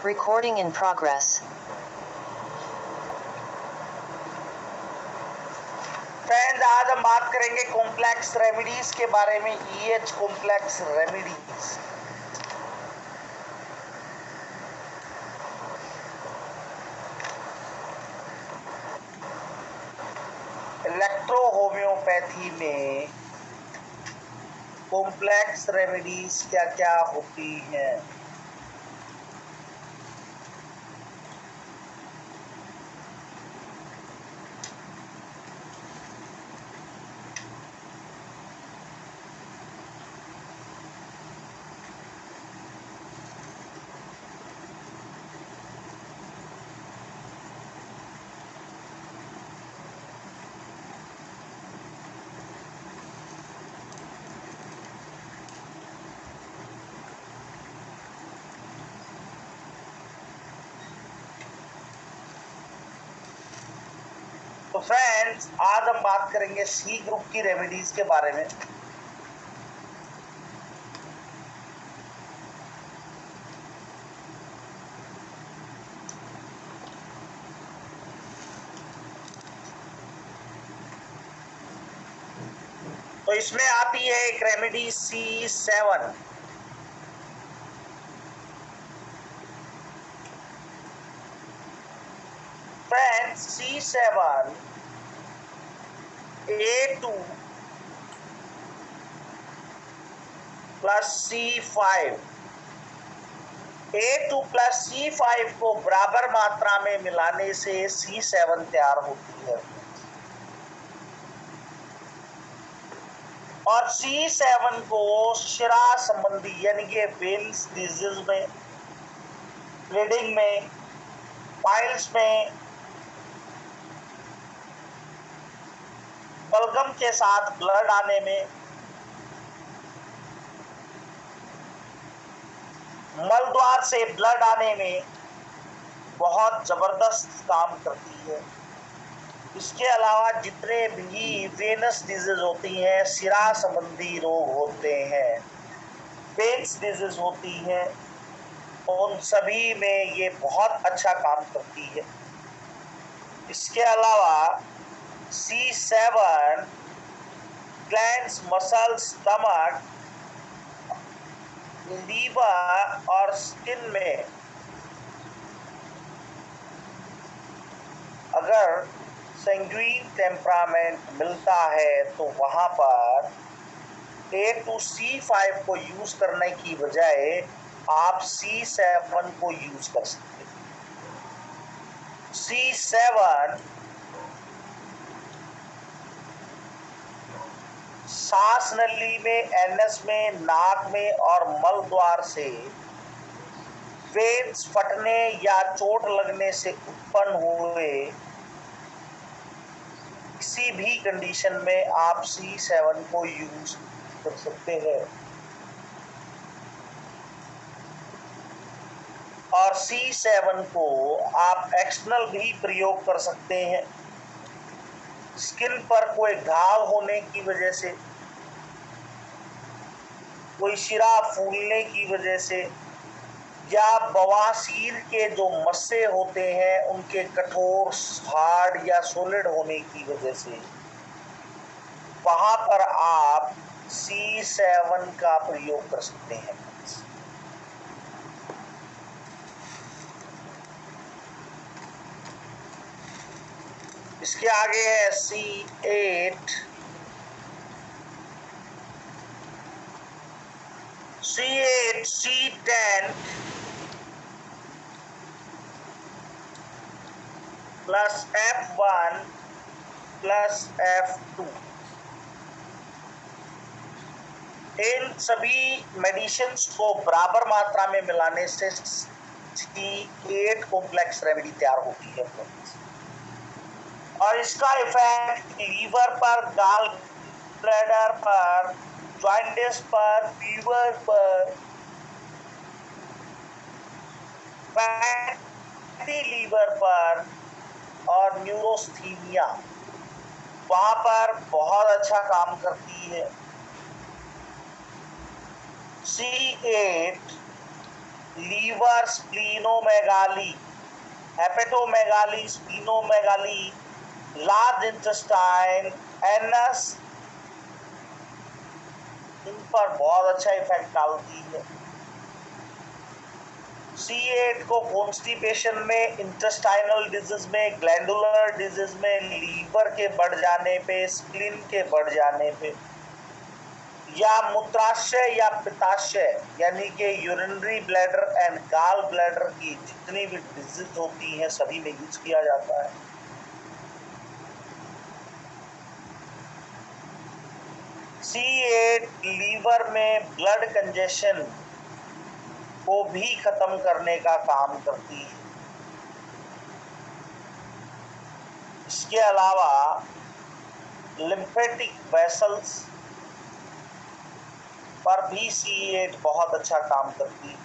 Recording in progress. Friends, आज हम बात करेंगे कॉम्प्लेक्स रेमेडीज के बारे में। EH complex remedies. Electro homeopathy में कॉम्प्लेक्स रेमेडीज क्या क्या होती हैं? तो फ्रेंड्स, आज हम बात करेंगे सी ग्रुप की रेमेडीज के बारे में। तो इसमें आती है एक remedy C7। Friends, C7 A2 plus C5, A2 plus C5 को बराबर मात्रा में मिलाने से C7 तैयार होती है। और C7 को शिरा संबंधी यानी कि वेल्स डिजीज में, ब्लीडिंग में, पाइल्स में, बलगम के साथ ब्लड आने में, मलद्वार से ब्लड आने में बहुत जबरदस्त काम करती है। इसके अलावा जितने भी वेनस डिजीज होती हैं, शिरा संबंधी रोग होते हैं, वेन्स डिजीज होती हैं, उन सभी में ये बहुत अच्छा काम करती है। इसके अलावा C7 glands, muscle, stomach, liver और स्किन में अगर सेंग्यूइन टेम्परामेंट मिलता है तो वहां पर A2 C5 को यूज करने की बजाय आप C7 को यूज कर सकते हैं। C7 सांस नली में, एनएस में, नाक में और मल द्वार से वेन्स फटने या चोट लगने से उत्पन्न हुए किसी भी कंडीशन में आप C7 को यूज कर सकते हैं। और C7 को आप एक्सटर्नल भी प्रयोग कर सकते हैं। स्किन पर कोई घाव होने की वजह से, कोई शिरा फूलने की वजह से, या बवासीर के जो मस्से होते हैं उनके कठोर, हार्ड या सॉलिड होने की वजह से, वहां पर आप C7 का प्रयोग कर सकते हैं। इसके आगे है C8, C8, C10 plus F1 plus F2। इन सभी मेडिसिन्स को बराबर मात्रा में मिलाने से C8 कॉम्प्लेक्स रेमेडी तैयार होती है। और इसका इफेक्ट लीवर पर, गाल ब्लैडर पर, जॉइंटिस पर, फीवर पर, फैटी लीवर पर और न्यूरोस्थीनिया, वहां पर बहुत अच्छा काम करती है। C8 liver, splenomegaly, hepatomegaly, splenomegaly, large intestine, anus, इन पर बहुत अच्छा इफेक्ट डालती है। C8 को कॉन्स्टिपेशन में, इंटेस्टाइनल डिजीज में, ग्लैंडुलर डिजीज में, लीवर के बढ़ जाने पे, स्प्लीन के बढ़ जाने पे, या मूत्राशय या पित्ताशय यानी कि urinary bladder and gall bladder की जितनी भी डिजीज होती हैं सभी में यूज किया जाता है। C8 लीवर में ब्लड कंजेशन को भी खत्म करने का काम करती है। इसके अलावा लिम्फेटिक वेसल्स पर भी C8 बहुत अच्छा काम करती है।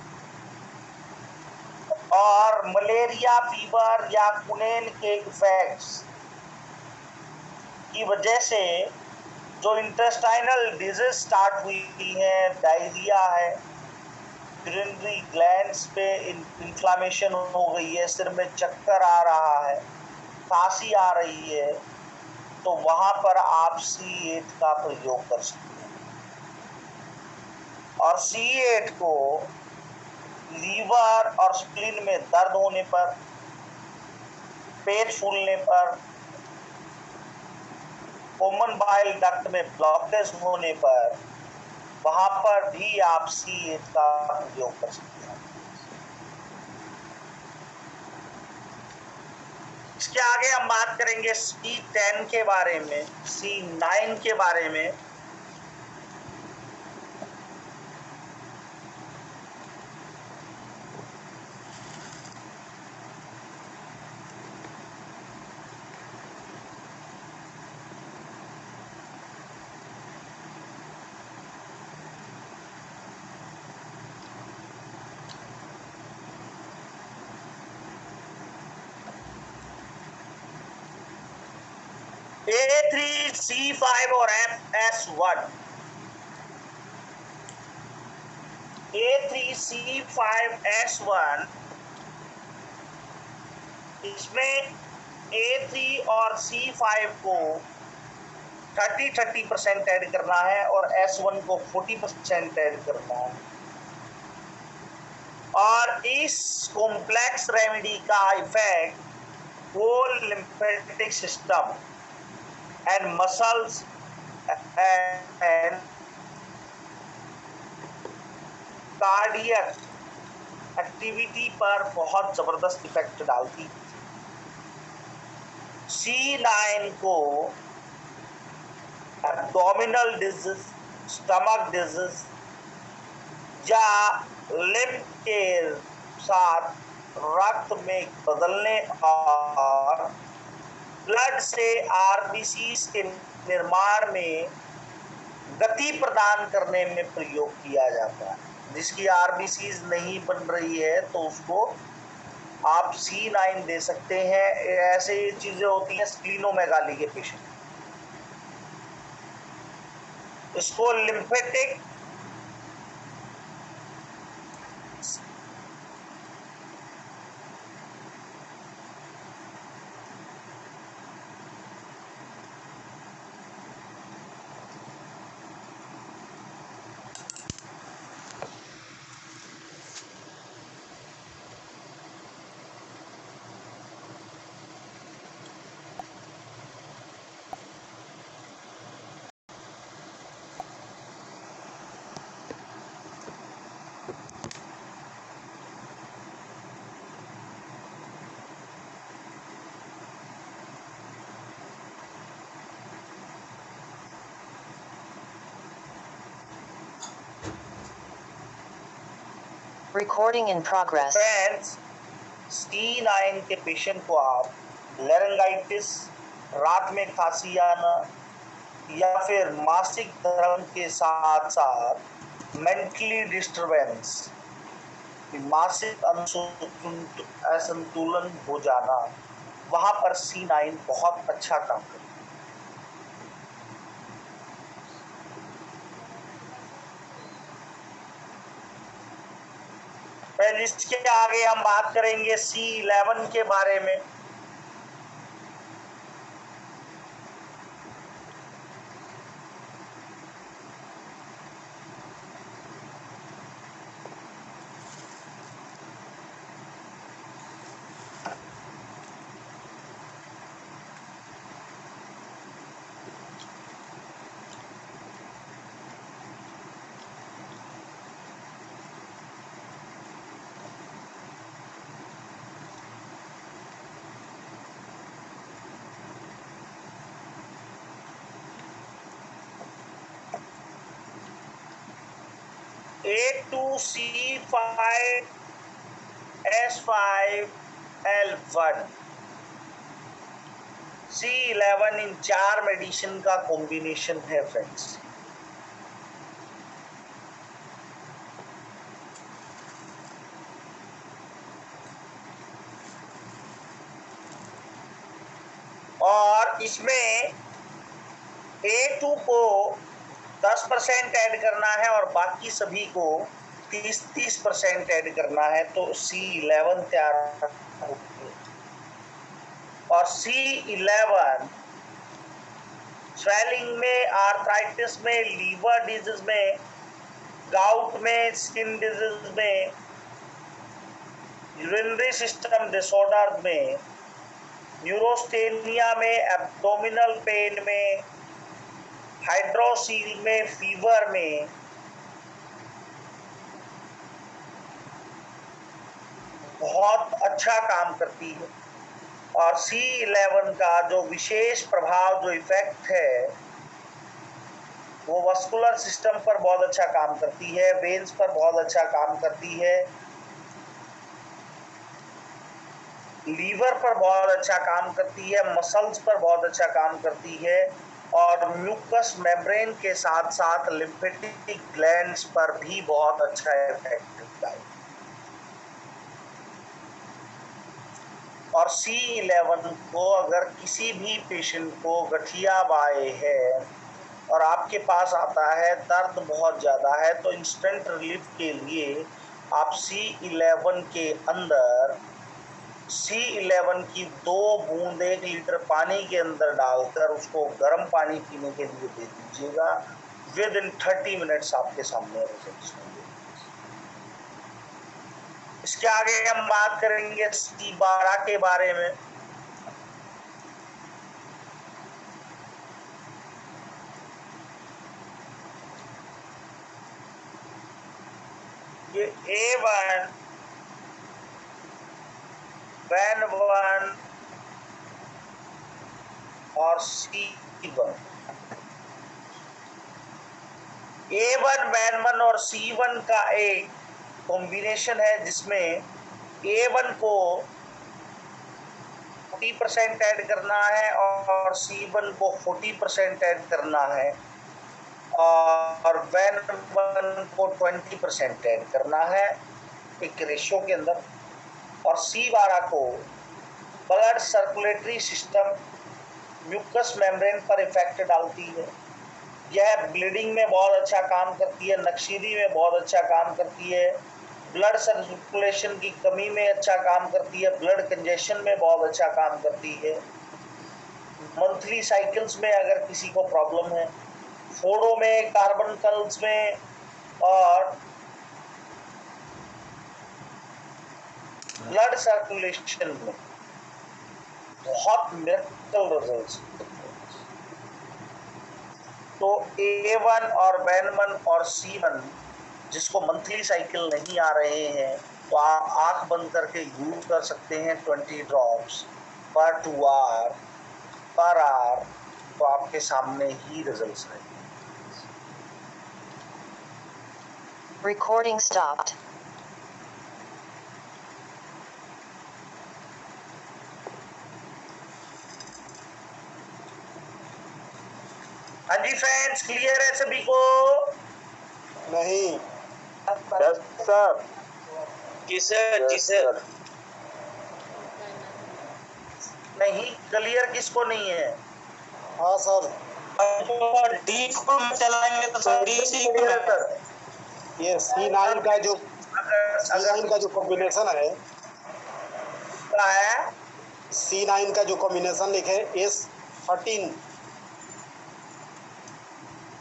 और मलेरिया फीवर या कुनेन के इफेक्ट्स की वजह से जो इंटेस्टाइनल डिजीज स्टार्ट हुई है, डायरिया है, यूरिनरी ग्लैंड्स पे इन्फ्लामेशन हो गई है, सिर में चक्कर आ रहा है, खांसी आ रही है, तो वहां पर आप C8 का प्रयोग कर सकते हैं। और C8 को लीवर और स्प्लीन में दर्द होने पर, पेट फूलने पर, कॉमन बाइल डक्ट में ब्लॉकेज होने पर, वहां पर भी आप C8 का प्रयोग कर सकते हैं। इसके आगे हम बात करेंगे C10 के बारे में, C9 के बारे में। A3, C5 और FS1। A3, C5, S1, इसमें A3 और C5 को 30% ऐड करना है और S1 को 40% ऐड करना है। और इस कॉम्प्लेक्स रेमेडी का effect whole lymphatic system and muscles and cardiac activity पर बहुत जबरदस्त इफेक्ट डालती। C9 को एब्डोमिनल डिजीज, स्टमक डिजीज या लिम्फ के साथ रक्त में बदलने और ब्लड से आरबीसीज के निर्माण में गति प्रदान करने में प्रयोग किया जाता है। जिसकी आरबीसीज नहीं बन रही है तो उसको आप C9 दे सकते हैं। ऐसे चीजें होती हैं स्प्लीनोमेगाली के पेशेंट, इसको lymphatic Recording in progress. Friends, C9 के पेशेंट को आप लेरिंगाइटिस, रात में खांसी आना या फिर मासिक धर्म के साथ साथ मेंटली डिस्टरबेंस, मासिक असंतुलन हो जाना, वहां पर C9 बहुत अच्छा काम करता है। फ्रेंड्स, इसके आगे हम बात करेंगे C11 के बारे में। A2C5S5L1 C11 इन 4 मेडिसिन का कॉम्बिनेशन है फ्रेंड्स। और इसमें A2 को 10% ऐड करना है और बाकी सभी को 30% ऐड करना है, तो C11 तैयार होगी। और C11 स्वेलिंग में, आर्थराइटिस में, लीवर डिजीज में, गाउट में, स्किन डिजीज में, यूरिनरी सिस्टम डिसऑर्डर में, न्यूरोस्टेनिया में, एब्डोमिनल पेन में, हाइड्रोसील में, फीवर में, बहुत अच्छा काम करती है। और C11 का जो विशेष प्रभाव, जो इफेक्ट है, वो वस्कुलर सिस्टम पर बहुत अच्छा काम करती है, वेन्स पर बहुत अच्छा काम करती है, लीवर पर बहुत अच्छा काम करती है, मसल्स पर बहुत अच्छा काम करती है, और म्यूकस मेम्ब्रेन के साथ साथ लिम्फेटिक ग्लैंड्स पर भी बहुत अच्छा इफेक्ट करता है। और C11 को अगर किसी भी पेशेंट को गठिया बाय है और आपके पास आता है, दर्द बहुत ज़्यादा है, तो इंस्टेंट रिलीफ के लिए आप C11 के अंदर C11 की 2 बूंद 1 लीटर पानी के अंदर डालकर उसको गर्म पानी पीने के लिए दे दीजिएगा। विद इन 30 मिनट्स आपके सामने रिजल्ट्स होंगे। इसके आगे हम बात करेंगे C12 के बारे में। ये A1, BAN1 और C1। A1, BAN1 और C1 का एक कॉम्बिनेशन है जिसमें A1 को 40% ऐड करना है और C1 को 40% ऐड करना है, और BAN1 को 20% ऐड करना है एक रेशियो के अंदर। और C12 को blood circulatory system, mucous membrane पर इफेक्ट डालती है। यह ब्लीडिंग में बहुत अच्छा काम करती है, नक्शीदी में बहुत अच्छा काम करती है, ब्लड सर्कुलेशन की कमी में अच्छा काम करती है, ब्लड कंजेशन में बहुत अच्छा काम करती है, मंथली साइकिल्स में अगर किसी को प्रॉब्लम है, फोड़ों में, कार्बनकल्स में, और ब्लड सर्कुलेशन में बहुत मिरेकल रिजल्ट्स। तो A1 और BAN1 और C1 जिसको मंथली साइकिल नहीं आ रहे हैं, तो आप आंख बंद करके यूज कर सकते हैं 20 ड्रॉप्स पर 2 आवर पर आवर, तो आपके सामने ही रिजल्ट्स आएंगे। Recording stopped. हाँ जी फ्रेंड्स, क्लियर है सभी को? नहीं। Yes sir. जी सर, जी सर। नहीं, क्लियर किसको नहीं है? हाँ सर। डी को चलाएंगे तो sir D C clear sir. ये C9 का जो C9 का जो कॉम्बिनेशन है, क्या है? C9 का जो कॉम्बिनेशन लिखे S13।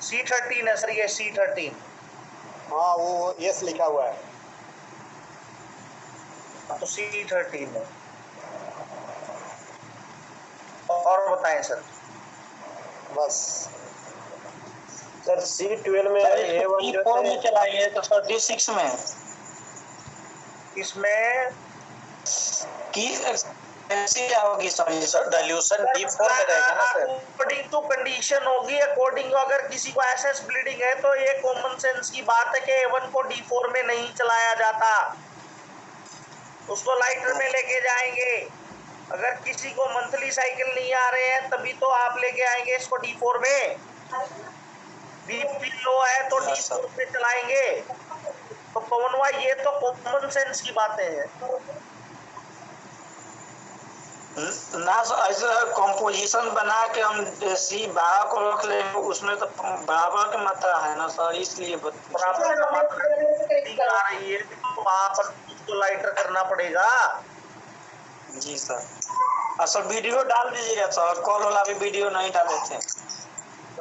C13 है सर, ये C13। हाँ, वो S लिखा हुआ है। तो C13 है। और बताएं सर। बस सर C12 में A1 जो D4 में चलाइए तो सर D6 में इसमें की ऐसी क्या होगी सॉरी सर डाइल्यूशन D4 में रहेगा ना सर। अकॉर्डिंग टू कंडीशन होगी, अकॉर्डिंग अगर किसी को एसएस ब्लीडिंग है तो ये कॉमन सेंस की बात है कि A1 को D4 में नहीं चलाया जाता, उसको लाइटर में लेके जाएंगे। अगर किसी को मंथली साइकिल नहीं आ रहे हैं तभी तो आप लेके आएंगे इसको D4 में। बीपी लो है तो D4 पे चलाएंगे। तो पवन भाई ये तो कॉमन सेंस की बातें हैं ना सर, ऐसा कंपोजिशन बना के हम देसी बाबा को रख लेंगे, उसमें तो बराबर की मात्रा है ना सर, इसलिए बराबर का मात्रा आ रही है तो आप उसको लाइटर करना पड़ेगा। जी सर। और सर वीडियो डाल दीजिएगा सर, कॉल वाला भी वीडियो नहीं डाले थे।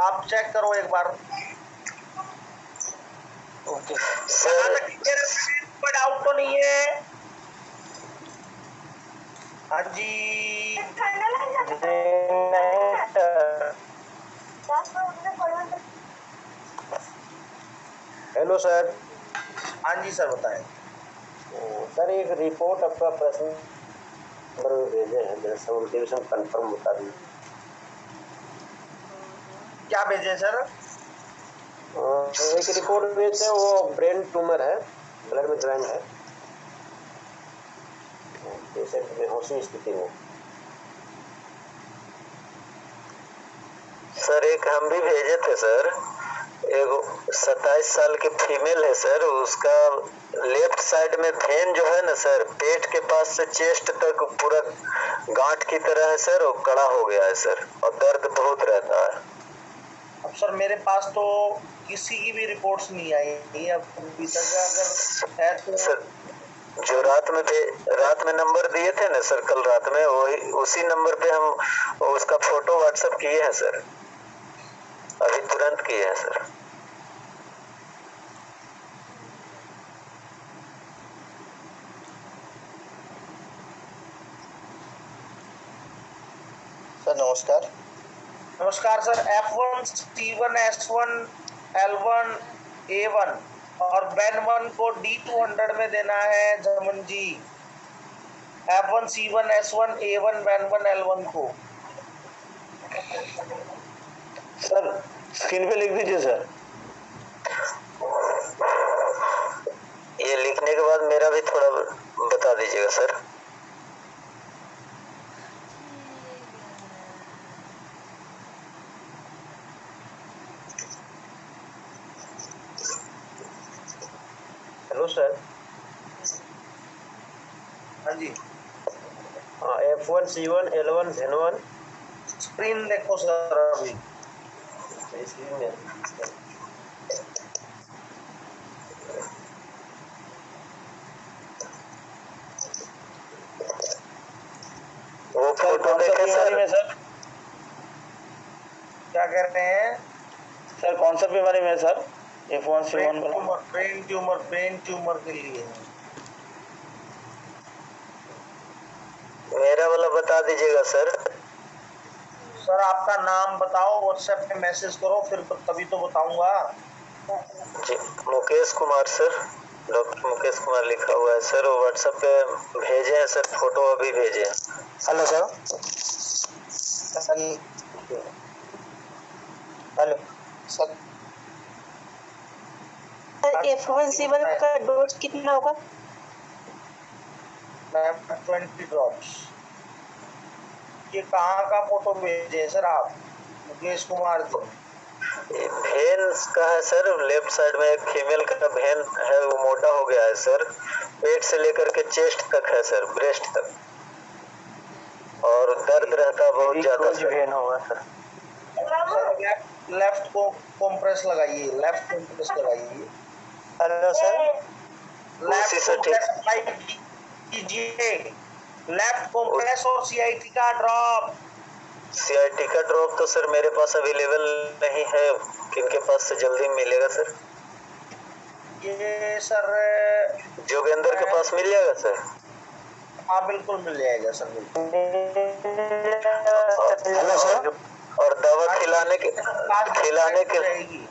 आप चेक करो एक बार। ओके सर कोई डाउट तो नहीं है? हाँ जी। Hello sir. हाँ जी सर बताएं। सर एक रिपोर्ट आपका प्रश्न भेजे हैं, मेरा सब्सक्रिप्शन कंफर्म बता दीजिए। क्या भेजे सर? एक रिपोर्ट भेजते हैं, वो ब्रेन ट्यूमर है, ब्लड में ग्लैंड है, पेशेंट में होशी स्थिति में। सर एक हम भी भेजे थे सर, एक 27 साल की फीमेल है सर, उसका लेफ्ट साइड में वेन जो है ना सर, पेट के पास से चेस्ट तक पूरा गांठ की तरह है सर, वो कड़ा हो गया है सर, और दर्द बहुत रहता है। अब सर मेरे पास तो किसी की भी रिपोर्ट्स नहीं आई है अभी तक। अगर है तो सर जो रात में नंबर दिए थे ना सर, कल रात में, वही उसी नंबर पे हम उसका फोटो व्हाट्सएप किए हैं सर, अभी तुरंत किए हैं सर। सर नमस्कार। नमस्कार sir. F1 C1 S1 L1 A1 और BEN1 को D200 में देना है जमन जी। F1 C1 S1 A1 BEN1 L1 को सर स्क्रीन पे लिख दीजिए सर। ये लिखने के बाद मेरा भी थोड़ा बता दीजिएगा सर। Hello sir. हाँ जी। हाँ, F1 C1 L1 VEN1। Screen देखो सर अभी। स्क्रीन में वो फोटो देखे सर। सर क्या कह रहे हैं? सर कौन सा बीमारी में सर? F1 C1 वाला ब्रेन ट्यूमर के लिए है। मेरा वाला बता दीजिएगा सर। सर आपका नाम बताओ, व्हाट्सएप पे मैसेज करो, फिर तभी तो बताऊंगा। जी मुकेश कुमार सर, डॉक्टर मुकेश कुमार लिखा हुआ है सर, वो व्हाट्सएप पे भेजे हैं सर, फोटो अभी भेजे हैं। Hello sir. Hello sir. F1 C1 का डोज कितना होगा? 20 ड्रॉप्स। ये कहाँ का फोटो भेजे सर आप? मुकेश कुमार जी। भेन का है सर, लेफ्ट साइड में एक फीमेल का भेन है, वो मोटा हो गया है सर, पेट से लेकर के चेस्ट तक है सर, ब्रेस्ट तक, और दर्द रहता है बहुत ज्यादा सर। भेन होगा सर। लेफ्ट को कंप्रेस लगाइए, लेफ्ट कंप्रेस लगाइए। Hello sir. उसी से ठीक अप्लाई कीजिए। लेफ्ट कॉम्प्रेस और सीआईटी का ड्रॉप। सीआईटी का ड्रॉप तो सर मेरे पास अवेलेबल नहीं है, किनके पास से जल्दी मिलेगा सर? ये सर जोगेंद्र के पास मिल जाएगा सर? हाँ बिल्कुल मिल जाएगा सर, बिल्कुल। Hello sir. और दवा खिलाने के रहेगी।